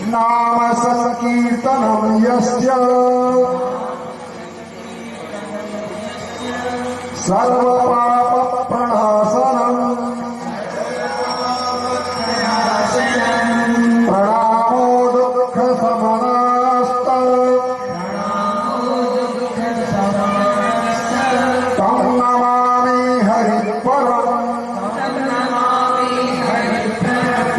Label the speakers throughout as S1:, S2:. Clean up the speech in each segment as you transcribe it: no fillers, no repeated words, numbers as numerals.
S1: नाम संकीर्तनम यस्य सर्व पाप प्रणाशनम प्रणामो दुख शमनास्त तम नमामि हरिपरम।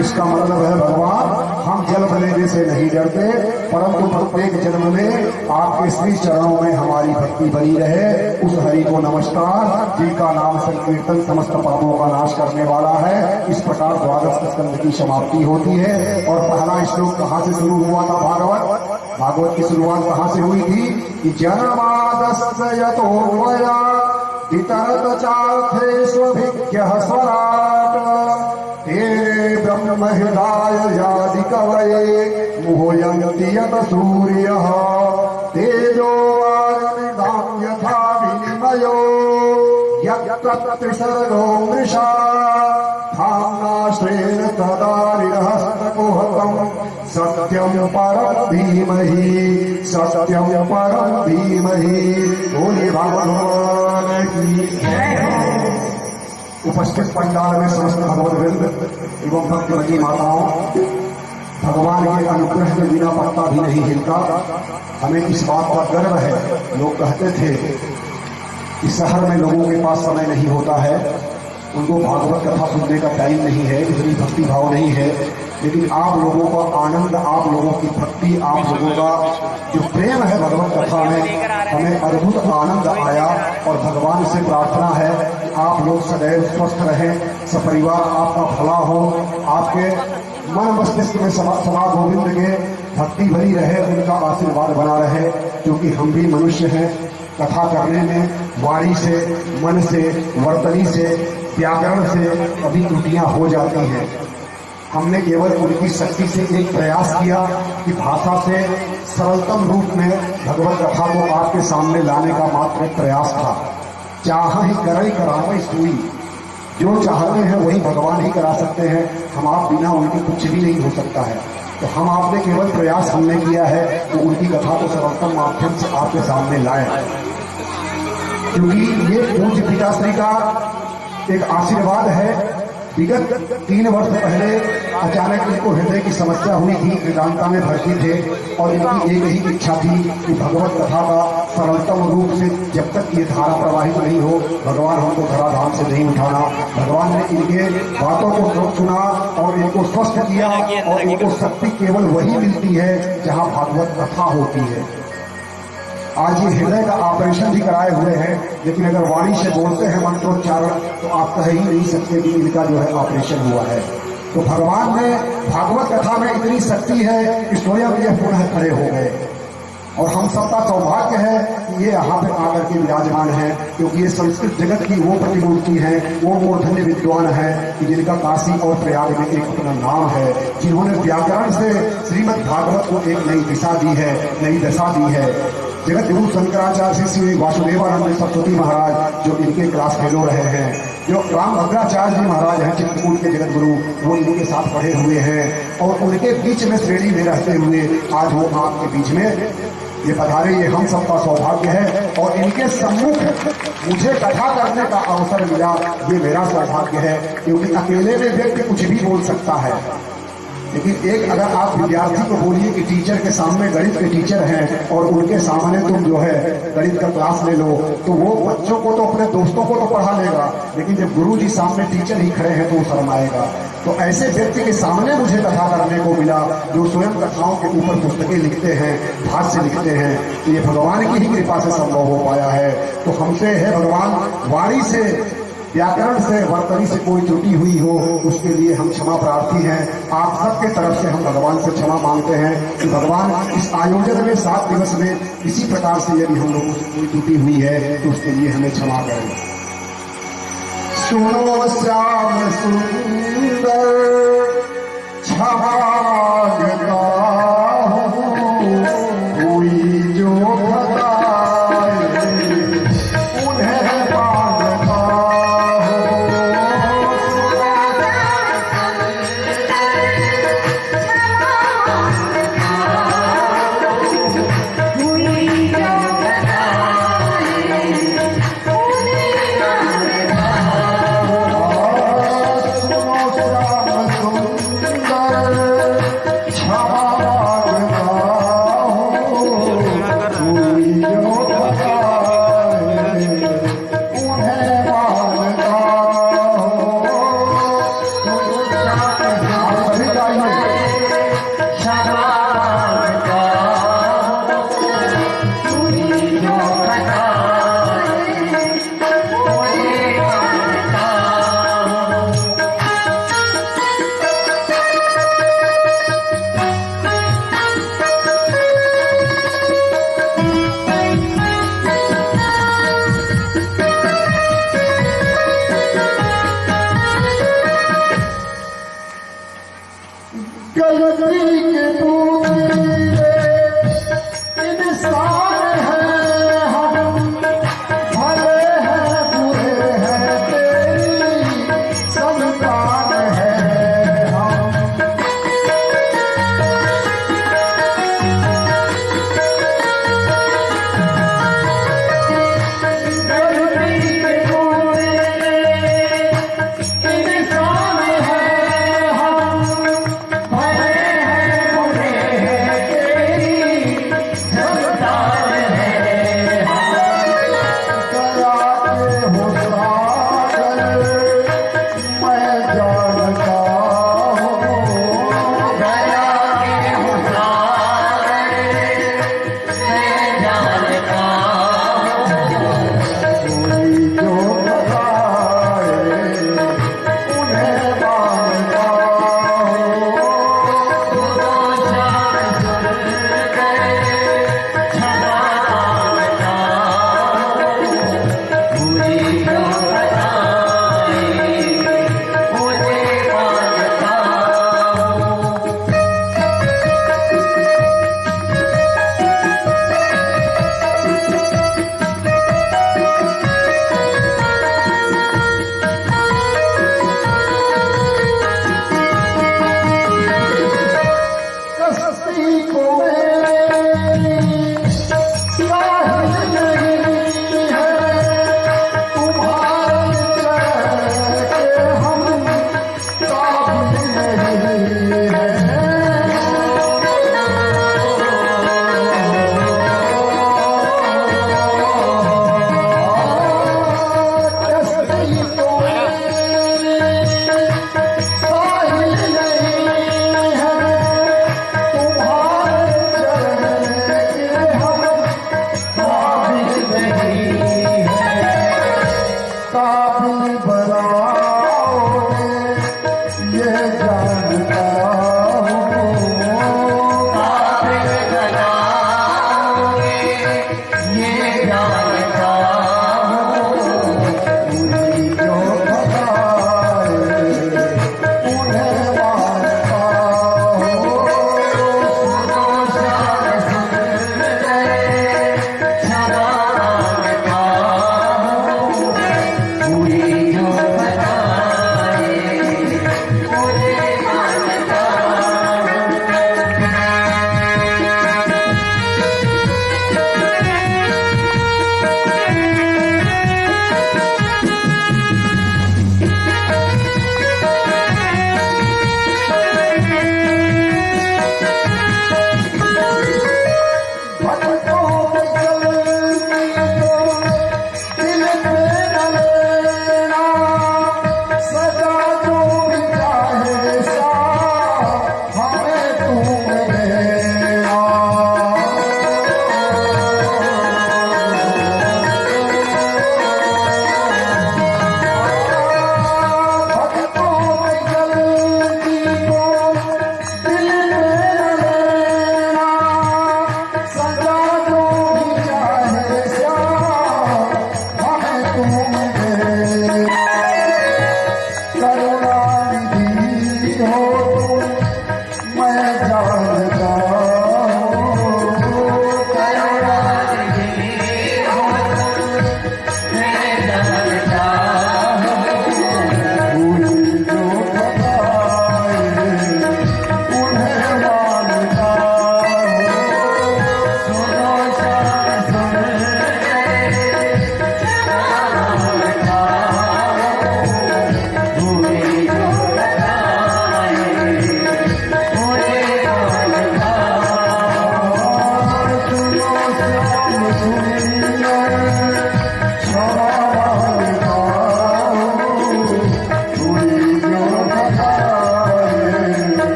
S1: इसका मतलब है भगवान हम जन्म लेने से नहीं डरते, परंतु प्रत्येक जन्म में आपके श्री चरणों में हमारी भक्ति बनी रहे। उस हरि को नमस्कार, जिनका नाम संकीर्तन समस्त पापों का नाश करने वाला है। इस प्रकार द्वादश स्कंद की समाप्ति होती है। और पहला श्लोक कहाँ से शुरू हुआ था? भागवत की शुरुआत कहाँ से हुई थी कि जन्मादस्य यतोऽन्वया वितरत चार्थेष्वभिज्ञः स्वराट् तेरे ब्रह्म हृदय यादि कवये मुह्यन्ति यत सूर्यः तेजो वारिमृदां यथा विनिमयो यत्र त्रिसर्गो मृषा धाम्ना स्वेन तदा निरहस्तकुहकम् सत्यं परं धीमहि सत्यं परं धीमहि। बोलिए भगवान की जय। उपस्थित पंडाल में समस्त भगवत वृंद एवं भक्तवती माताओं, भगवान के अनुग्रह के बिना पत्ता भी नहीं हिलता। हमें इस बात का गर्व है। लोग कहते थे कि शहर में लोगों के पास समय नहीं होता है, उनको भागवत कथा सुनने का टाइम नहीं है, इतनी भक्ति भाव नहीं है। लेकिन आप लोगों का आनंद, आप लोगों की भक्ति, आप लोगों का जो प्रेम है भगवत कथा में, हमें अद्भुत आनंद आया। और भगवान से प्रार्थना है कि आप लोग सदैव स्वस्थ रहें, सपरिवार आपका भला हो, आपके मन मस्तिष्क में सदा गोविंद के भक्ति भरी रहे, उनका आशीर्वाद बना रहे। क्योंकि हम भी मनुष्य हैं, कथा करने में वाणी से, मन से, वर्तनी से, व्याकरण से कभी त्रुटियां हो जाती हैं। हमने केवल उनकी शक्ति से एक प्रयास किया कि भाषा से सरलतम रूप में भगवत कथा को आपके सामने लाने का मात्र प्रयास था। चाह ही करई करावई सुई, जो चाहते हैं वही भगवान ही करा सकते हैं। हम आप बिना उनके कुछ भी नहीं हो सकता है। तो हम आपने केवल प्रयास हमने किया है तो उनकी कथा को सरलतम माध्यम से आपके सामने लाए, क्योंकि ये पूज्य पिताश्री का एक आशीर्वाद है। विगत 3 वर्ष पहले अचानक इनको हृदय की समस्या हुई थी, वेदांता में भर्ती थे और इनकी एक ही इच्छा थी कि भगवत कथा का सरलतम रूप से जब तक ये धारा प्रवाहित नहीं हो, भगवान हमको धराधाम से नहीं उठाना। भगवान ने इनके बातों को सुना और इनको स्वस्थ किया। और इनको शक्ति केवल वही मिलती है जहाँ भागवत कथा होती है। आज ये हृदय का ऑपरेशन भी कराए हुए हैं, लेकिन अगर वाणी से बोलते हैं मंत्रोच्चारण तो आप कह ही नहीं सकते कि इनका जो है ऑपरेशन हुआ है। तो भगवान ने भागवत कथा में इतनी शक्ति है कि स्वयं ये पुनः खड़े हो गए। और हम सबका सौभाग्य है कि ये यहाँ पे आकर के विराजमान है, क्योंकि ये संस्कृत जगत की वो प्रतिमूर्ति है, वो मूर्धन्य विद्वान है कि जिनका काशी और प्रयाग में एक अपना नाम है, जिन्होंने व्याकरण से श्रीमद् भागवत को एक नई दिशा दी है, नई दशा दी है। जगत गुरु शंकराचार्य श्री वासुदेवानंद सरस्वती महाराज जो इनके क्लास फेलो रहे हैं, जो राम भद्राचार्य जी महाराज हैं चित्रकूट के जगत गुरु, वो इनके साथ पढ़े हुए हैं। और उनके बीच में श्रेणी में रहते हुए आज वो आपके बीच में ये पधारे, ये हम सबका सौभाग्य है। और इनके सम्मुख मुझे कथा करने का अवसर मिला, ये मेरा सौभाग्य है। क्योंकि अकेले में व्यक्ति कुछ भी बोल सकता है, लेकिन एक अगर आप विद्यार्थी को बोलिए कि टीचर के सामने गणित के टीचर हैं और उनके सामने तुम जो है गणित का क्लास ले लो, तो वो बच्चों को तो अपने दोस्तों को तो पढ़ा लेगा, लेकिन जब गुरु जी सामने टीचर ही खड़े हैं तो वो शर्माएगा। तो ऐसे व्यक्ति के सामने मुझे कथा करने को मिला जो स्वयं कथाओं के ऊपर पुस्तकें लिखते हैं, भाष्य लिखते हैं। तो ये भगवान की ही कृपा से संभव हो पाया है। तो हमसे है भगवान, वाणी से, व्याकरण से, वर्तनी से कोई त्रुटि हुई हो उसके लिए हम क्षमा प्रार्थी हैं। आप सबके तरफ से हम भगवान से क्षमा मांगते हैं कि भगवान इस आयोजन में 7 दिवस में किसी प्रकार से यदि हम लोगों से कोई त्रुटि हुई है तो उसके लिए हमें क्षमा करें। सुनो श्याम सुंदर क्षमा गलती के तू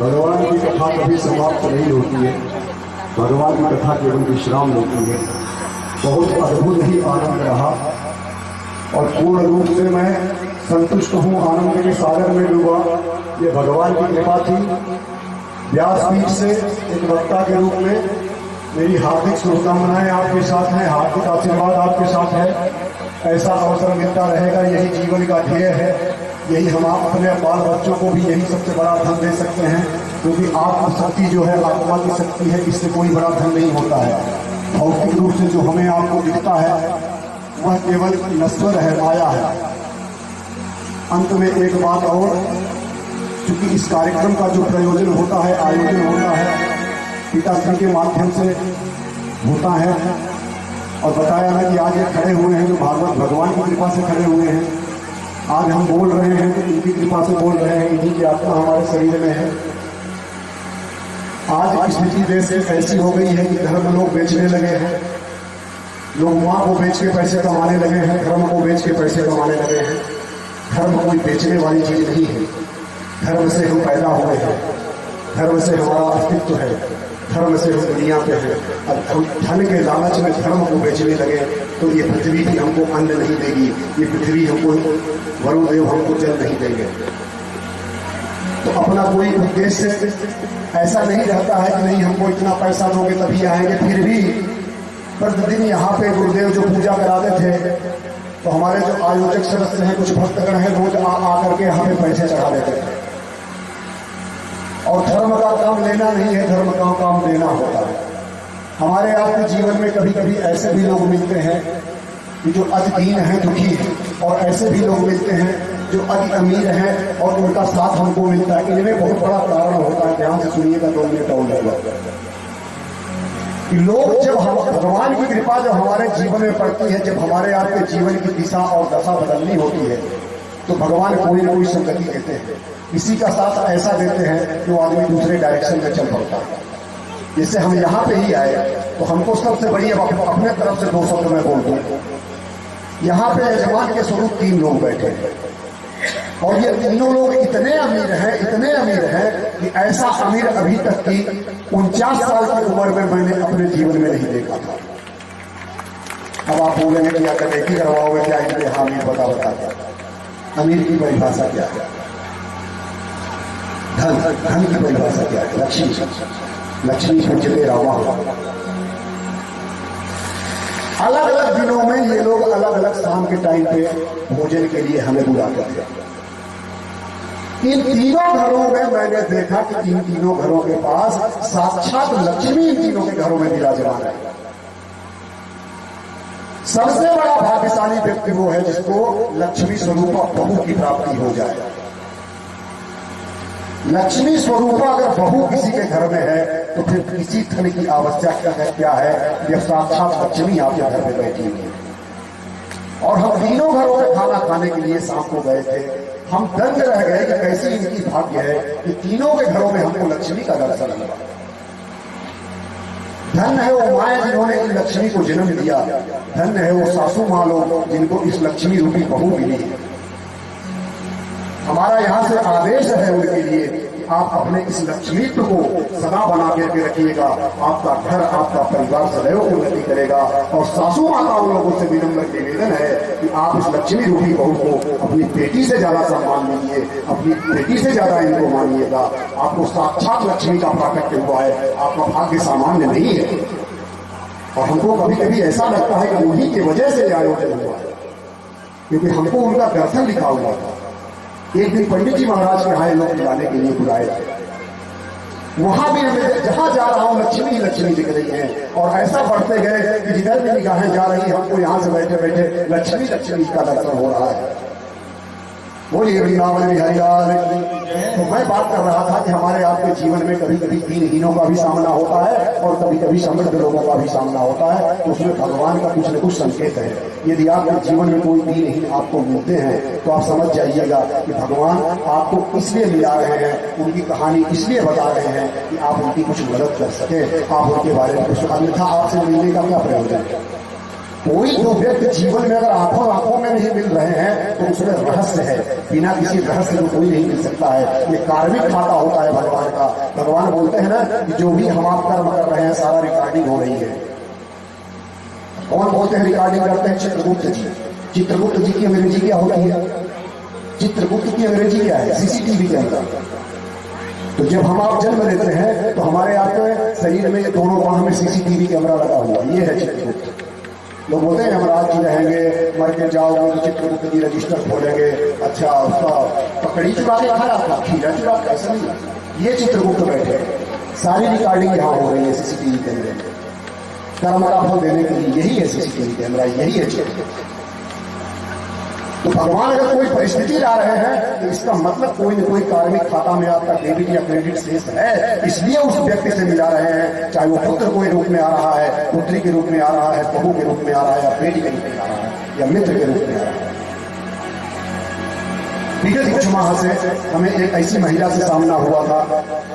S1: भगवान की कथा कभी समाप्त नहीं होती है। भगवान की कथा केवल विश्राम लेती है। बहुत अद्भुत ही आनंद रहा और पूर्ण रूप से मैं संतुष्ट हूँ, आनंद के सागर में डूबा। ये भगवान की कृपा थी। व्यासपीठ से एक वक्ता के रूप में मेरी हार्दिक शुभकामनाएं आपके साथ हैं, हार्दिक आशीर्वाद आपके साथ है। ऐसा अवसर मिलता रहेगा, यही जीवन का ध्येय है। यही हम अपने बाल बच्चों को भी यही सबसे बड़ा धन दे सकते हैं, क्योंकि आत्मशक्ति जो है आत्मा की शक्ति है, इससे कोई बड़ा धन नहीं होता है। भौतिक रूप से जो हमें आपको दिखता है वह केवल नश्वर है, माया है। अंत में एक बात और, क्योंकि इस कार्यक्रम का जो प्रयोजन होता है, आयोजन होता है, पिताश्री के माध्यम से होता है। और बताया ना कि आज ये खड़े हुए हैं जो भागवत भगवान की कृपा से खड़े हुए हैं। आज हम बोल रहे हैं तो इनकी कृपा से बोल रहे हैं, इन्हीं की आत्मा हमारे शरीर में है। आज स्थिति देश की ऐसी हो गई है कि धर्म लोग बेचने लगे हैं। लोग माँ को बेच के पैसे कमाने लगे हैं, धर्म को बेच के पैसे कमाने लगे हैं। धर्म कोई बेचने वाली चीज नहीं है। धर्म से हम पैदा हुए हैं, धर्म से हमारा अस्तित्व है, धर्म से हम दुनिया पे हैं। अब हम धन के लालच में धर्म को बेचने लगे तो ये पृथ्वी भी हमको अन्न नहीं देगी, ये पृथ्वी हमको, वरुण देव हमको जल नहीं देंगे। तो अपना कोई उद्देश्य ऐसा नहीं रहता है कि नहीं हमको इतना पैसा दोगे तभी आएंगे। फिर भी प्रतिदिन यहाँ पे गुरुदेव जो पूजा कराते थे तो हमारे जो आयोजक सदस्य हैं, कुछ भक्तगण हैं, रोज आकर के यहाँ पे पैसे चढ़ा देते थे। और धर्म का काम लेना नहीं है, धर्म का काम देना होता है। हमारे आपके जीवन में कभी कभी ऐसे भी लोग मिलते हैं कि जो अति दीन हैं, दुखी हैं, और ऐसे भी लोग मिलते हैं जो अति अमीर हैं और उनका साथ हमको मिलता है। इनमें बहुत बड़ा कारण होता है, ध्यान से सुनिएगा, 2 मिनट और लगेगा। लोग जब हम भगवान की कृपा जब हमारे जीवन में पड़ती है, जब हमारे आपके जीवन की दिशा और दशा बदलनी होती है, तो भगवान कोई ना कोई संगति देते हैं। इसी का साथ ऐसा देते हैं कि वो आदमी दूसरे डायरेक्शन में चल पड़ता है। जैसे हम यहाँ पे ही आए तो हमको सबसे बड़ी अपने तरफ से 2 शब्द में बोल दूं। यहाँ पे यजमान के स्वरूप 3 लोग बैठे हैं और ये तीनों लोग इतने अमीर हैं, इतने अमीर हैं कि ऐसा अमीर अभी तक की 49 साल की उम्र में मैंने अपने जीवन में नहीं देखा था। अब आप बोलेंगे कि या कमेटी करवाओगे क्या इनके? हाँ, अमीर बता अमीर की परिभाषा क्या है? धन की परिभाषा क्या है? लक्ष्मी पूजते रामा। अलग अलग दिनों में ये लोग अलग अलग शाम के टाइम पे भोजन के लिए हमें बुलाते थे। इन तीनों घरों में मैंने देखा कि इन तीनों घरों के पास साक्षात लक्ष्मी इन तीनों के घरों में विराजमान है। सबसे बड़ा भाग्यशाली व्यक्ति वो है जिसको लक्ष्मी स्वरूपा बहू की प्राप्ति हो जाए। लक्ष्मी स्वरूपा अगर बहू किसी के घर में है तो फिर किसी धन की आवश्यकता क्या है जब साक्षात लक्ष्मी आपके घर में बैठी हुई है। और हम तीनों घरों में खाना खाने के लिए शाम को गए थे। हम दंग रह गए कि कैसी इनकी भाग्य है कि तीनों के घरों में हमको लक्ष्मी का दर्शन हुआ। धन है वो माया जिन्होंने इस लक्ष्मी को जन्म दिया, धन है वो सासू माँ लोग जिनको इस लक्ष्मी रूपी बहू मिली है। हमारा यहाँ से आदेश है उनके लिए कि आप अपने इस लक्ष्मीत्व को सदा बना करके रखिएगा। आपका घर, आपका परिवार सदैव उन्नति करेगा। और सासू माताओं लोगों से विनम्र निवेदन है कि आप इस लक्ष्मी रूपी बहू को अपनी बेटी से ज्यादा सम्मान दीजिए, अपनी बेटी से ज्यादा इनको मानिएगा। आपको साक्षात लक्ष्मी का प्राकट्य हुआ है, आपका भाग्य सामान्य नहीं है। और हमको कभी कभी ऐसा लगता है कि उन्हीं की वजह से आयोजन हुआ है, क्योंकि हमको उनका दर्शन लिखा हुआ था। एक दिन पंडित जी महाराज के यहाँ लोग बुलाने के लिए बुलाए थे। वहां भी हमें जहां जा रहा हूं लक्ष्मी लक्ष्मी दिख रही है। और ऐसा बढ़ते गए कि जिधर भी निगाहें जा रही हमको यहां से बैठे बैठे लक्ष्मी लक्ष्मी का दर्शन हो रहा है। बोलिए वृंदावन बिहारी लाल। तो मैं बात कर रहा था कि हमारे आपके जीवन में कभी कभी दीनहीनों का भी सामना होता है और कभी कभी समृद्ध लोगों का भी सामना होता है। तो उसमें भगवान का कुछ न कुछ संकेत है। यदि आपके जीवन में कोई दीनहीन आपको मिलते हैं तो आप समझ जाइएगा कि भगवान आपको इसलिए मिला रहे हैं, उनकी कहानी इसलिए बता रहे हैं कि आप उनकी कुछ मदद कर सके, आप उनके बारे में कुछ। अन्यथा आपसे मिलने का क्या प्रयोजन है? कोई दो व्यक्ति जीवन में अगर आंखों आंखों में नहीं मिल रहे हैं तो उसमें रहस्य है, बिना किसी रहस्य में कोई नहीं मिल सकता है। ये कार्मिक खाता होता है भगवान का। भगवान बोलते हैं ना कि जो भी हम आप कर्म कर रहे हैं सारा रिकॉर्डिंग हो रही है। कौन बोलते हैं रिकॉर्डिंग करते हैं? चित्रगुप्त जी। चित्रगुप्त जी की अंग्रेजी क्या होती है? चित्रगुप्त की अंग्रेजी क्या है? CCTV camera. तो जब हम आप जन्म लेते हैं तो हमारे आपके शरीर में दोनों बाह में सीसीटीवी कैमरा लगा हुआ, ये है चित्रगुप्त। लोग बोलते हैं यमराज जी रहेंगे, मर के जाओगे तो चित्रगुप्त जी रजिस्टर खोलेंगे। अच्छा, उसका पकड़ी चुरा के खाया था, खीरा चुरा के, ऐसा नहीं। ये चित्रगुप्त बैठे, सारी रिकॉर्डिंग यहाँ हो रही है सीसीटीवी कैमरे में। कर्म का फल देने के लिए यही है सीसीटीवी कैमरा, यही है चित्रगुप्त। तो भगवान अगर कोई परिस्थिति ला रहे हैं तो इसका मतलब कोई न कोई कार्मिक खाता में आपका डेबिट या क्रेडिट शेष है, इसलिए उस व्यक्ति से मिला रहे हैं। चाहे वो पुत्र कोई रूप में आ रहा है, पुत्री के रूप में आ रहा है, बहू के रूप में आ रहा है, या बेटी के रूप में आ रहा है, या मित्र के रूप में आ रहा है। विगत कुछ माह से हमें एक ऐसी महिला से सामना हुआ था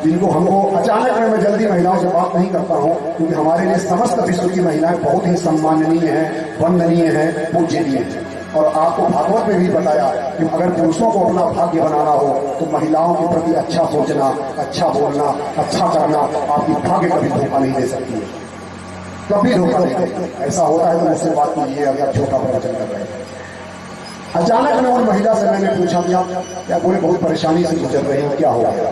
S1: जिनको हमको अचानक में, मैं जल्दी महिलाओं से बात नहीं करता हूं क्योंकि हमारे लिए समस्त विश्व की महिलाएं बहुत ही सम्माननीय हैं, वंदनीय हैं, पूजनीय हैं। और आपको भागवत में भी बताया कि अगर पुरुषों को अपना भाग्य बनाना हो तो महिलाओं के प्रति अच्छा सोचना, अच्छा बोलना, अच्छा करना आपकी भाग्य कभी धोखा नहीं दे सकती है, कभी धोखा नहीं देती। ऐसा होता है तो मुझसे बात कीजिए अगर छोटा प्रवचन कर रहे हैं। अचानक में उन महिला से मैंने पूछा क्या बोले बहुत परेशानी से गुजर रही हो, क्या हो गया?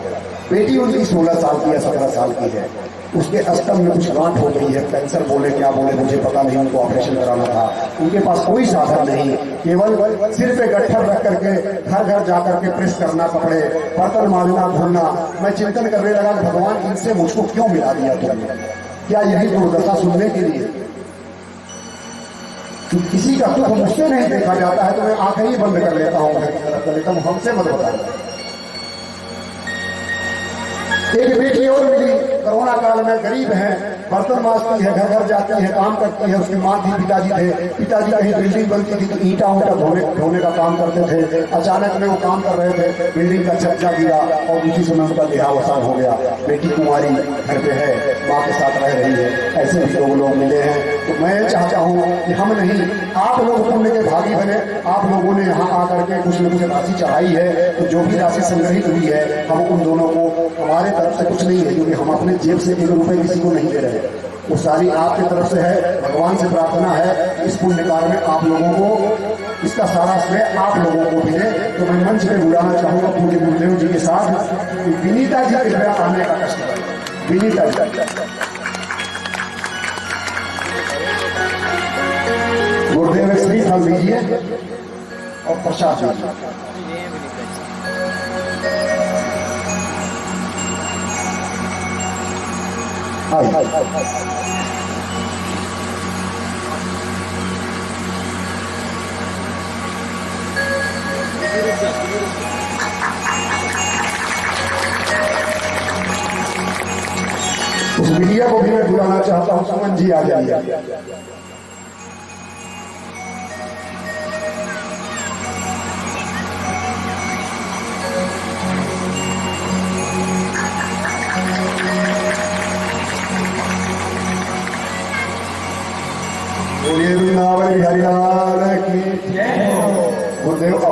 S1: बेटी उनकी 16 साल की या 17 साल की है, उसके स्तन में कुछ गांठ हो गई है, कैंसर बोले क्या बोले मुझे पता नहीं, उनको ऑपरेशन कराना था। उनके पास कोई साधन नहीं, केवल सिर पे गट्ठर रख करके घर घर जाकर के प्रेस करना कपड़े, बर्तन मांजना, धोना। मैं चिंतन करने लगा कि भगवान इनसे मुझको क्यों मिला दिया तुमने? क्या यही दुर्दशा सुनने के लिए? किसी का दुख मुझसे नहीं देखा जाता है तो मैं आंखें ही बंद कर लेता हूं, कर लेता हूं, हमसे मत बताओ। एक बेटी और मिली, कोरोना काल में गरीब है, बर्तन मांजती है, घर घर जाती है, काम करती है। उसकी माँ थी, पिताजी थे। पिताजी कहीं बिल्डिंग बनती थी तो ईंटा ऊंटा ढोने का काम करते थे। अचानक में वो काम कर रहे थे, बिल्डिंग का छज्जा गिरा और उसी समय उनका देहावसान हो गया। बेटी कुंवारी घर पे है, माँ के साथ रह रही है। ऐसे भी लोग मिले हैं। तो मैं चाहता हूँ कि हम नहीं, आप लोग पुण्य के भागी बने। आप लोगों ने यहाँ आकर के कुछ न कुछ राशि चढ़ाई है, तो जो भी राशि संग्रहित हुई है हम उन दोनों को, हमारे तरफ से कुछ नहीं है क्योंकि हम अपने जेब से 1 रुपए किसी को नहीं दे रहे, वो सारी आपकी तरफ से है। भगवान से प्रार्थना है इस पुण्य काल में आप लोगों को, इसका सारा श्रेय आप लोगों को मिले। तो मैं मंच पे बुलाना चाहूंगा पूज्य गुरुदेव जी के साथ विनीता जी कृपया आने का कष्ट करें। विनीता जी, गुरुदेव श्री फल दीजिए और प्रसाद दीजिए। उस मीडिया को भी मैं बुलाना चाहता हूं, सुमन जी आ जाइए। बोलिए वृंदावन बिहारी लाल की जय। गुरुदेव